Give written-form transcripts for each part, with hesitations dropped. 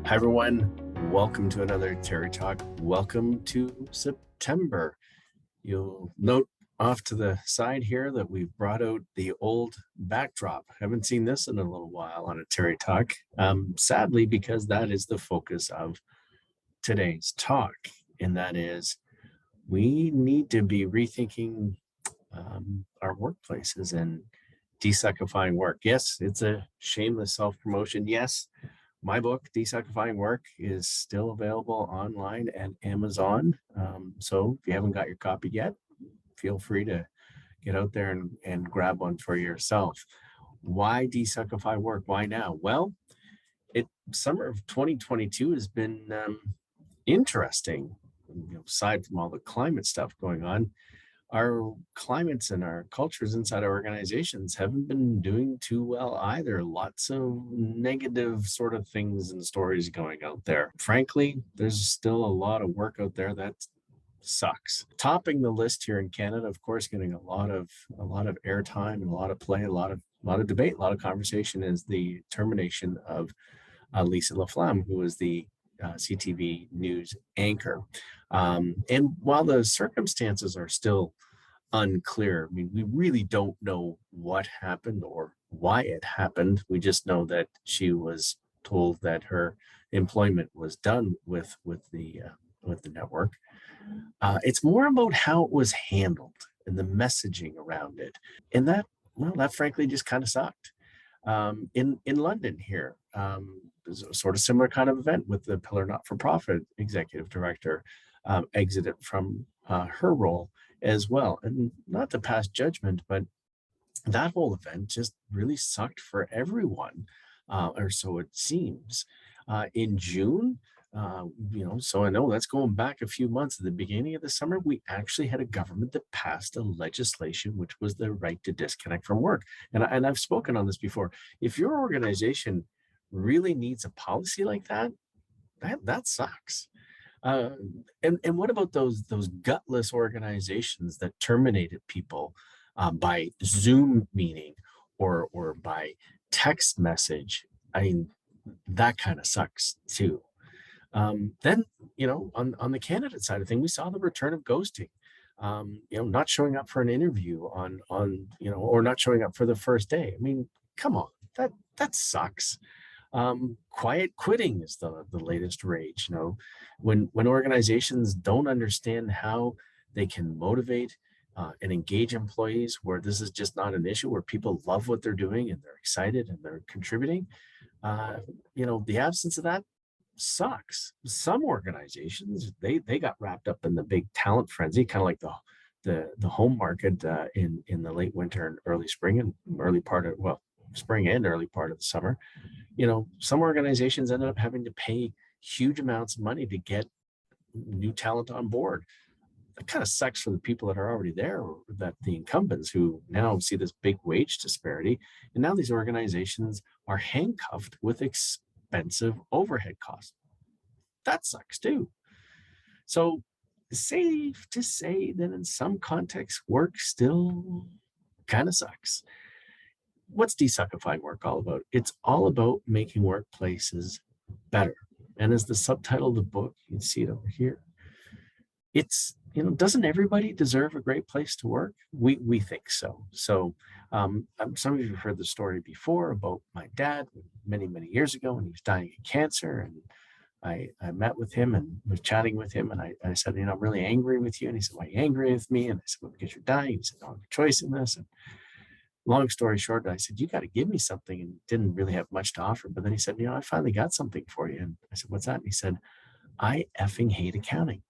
Hi, everyone. Welcome to another Terry Talk. Welcome to September. You'll note off to the side here that we've brought out the old backdrop. Haven't seen this in a little while on a Terry Talk, sadly, because that is the focus of today's talk. And that is we need to be rethinking our workplaces and desuckifying work. Yes, it's a shameless self-promotion. Yes, my book, Desuckifying Work, is still available online at Amazon. So if you haven't got your copy yet, feel free to get out there and grab one for yourself. Why Desuckify Work? Why now? Well, summer of 2022 has been interesting. Aside from all the climate stuff going on, our climates and our cultures inside our organizations haven't been doing too well either. Lots of negative sort of things and stories going out there. Frankly, there's still a lot of work out there that sucks. Topping the list here in Canada, of course, getting a lot of airtime and a lot of play, a lot of debate, a lot of conversation is the termination of Lisa LaFlamme, who was the CTV news anchor. And while the circumstances are still unclear, I mean, we really don't know what happened or why it happened. We just know that she was told that her employment was done with the network. It's more about how it was handled and the messaging around it, and that frankly just kind of sucked. In London here, there's a sort of similar kind of event with the Pillar Not-for-Profit executive director exited from her role as well. And not to pass judgment, but that whole event just really sucked for everyone, or so it seems. In June, so I know that's going back a few months. At the beginning of the summer, we actually had a government that passed a legislation, which was the right to disconnect from work. And I've spoken on this before. If your organization really needs a policy like that, that sucks. And what about those gutless organizations that terminated people by Zoom meeting or by text message? I mean, that kind of sucks too. Then, on the candidate side of things, we saw the return of ghosting. Not showing up for an interview or not showing up for the first day. I mean, come on, that sucks. Quiet quitting is the latest rage. When organizations don't understand how they can motivate and engage employees, where this is just not an issue, where people love what they're doing and they're excited and they're contributing. The absence of that sucks. Some organizations they got wrapped up in the big talent frenzy, kind of like the home market in the late winter and early spring and early part of spring and early part of the summer. Some organizations ended up having to pay huge amounts of money to get new talent on board. That kind of sucks for the people that are already there, or that the incumbents who now see this big wage disparity. And now these organizations are handcuffed with expensive overhead costs. That sucks too. So safe to say that in some contexts, work still kind of sucks. What's Desuckifying Work all about? It's all about making workplaces better. And as the subtitle of the book, you can see it over here. It's, doesn't everybody deserve a great place to work? We think so. So some of you have heard the story before about my dad many, many years ago when he was dying of cancer. And I met with him and was chatting with him. And I said, I'm really angry with you. And he said, why are you angry with me? And I said, well, because you're dying. He said, I don't have a choice in this. And long story short, I said, you got to give me something, and didn't really have much to offer. But then he said, I finally got something for you. And I said, what's that? And he said, I effing hate accounting.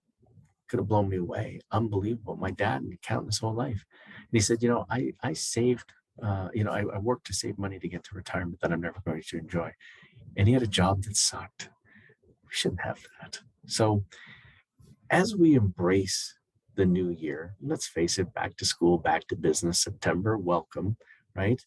Could have blown me away. Unbelievable. My dad, an accountant his whole life. And he said, I saved, I worked to save money to get to retirement that I'm never going to enjoy. And he had a job that sucked. We shouldn't have that. So as we embrace the new year, let's face it, back to school, back to business, September, welcome, right?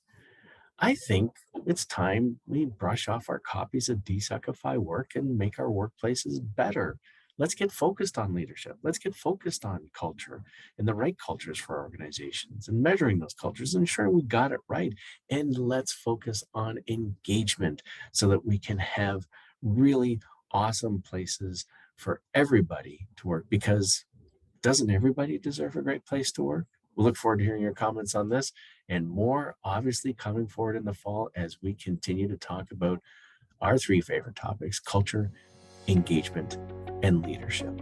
I think it's time we brush off our copies of Desuckify Work and make our workplaces better. Let's get focused on leadership. Let's get focused on culture and the right cultures for our organizations, and measuring those cultures and ensuring we got it right. And let's focus on engagement so that we can have really awesome places for everybody to work, because doesn't everybody deserve a great place to work? We'll look forward to hearing your comments on this and more, obviously, coming forward in the fall as we continue to talk about our three favorite topics: culture, engagement, and leadership.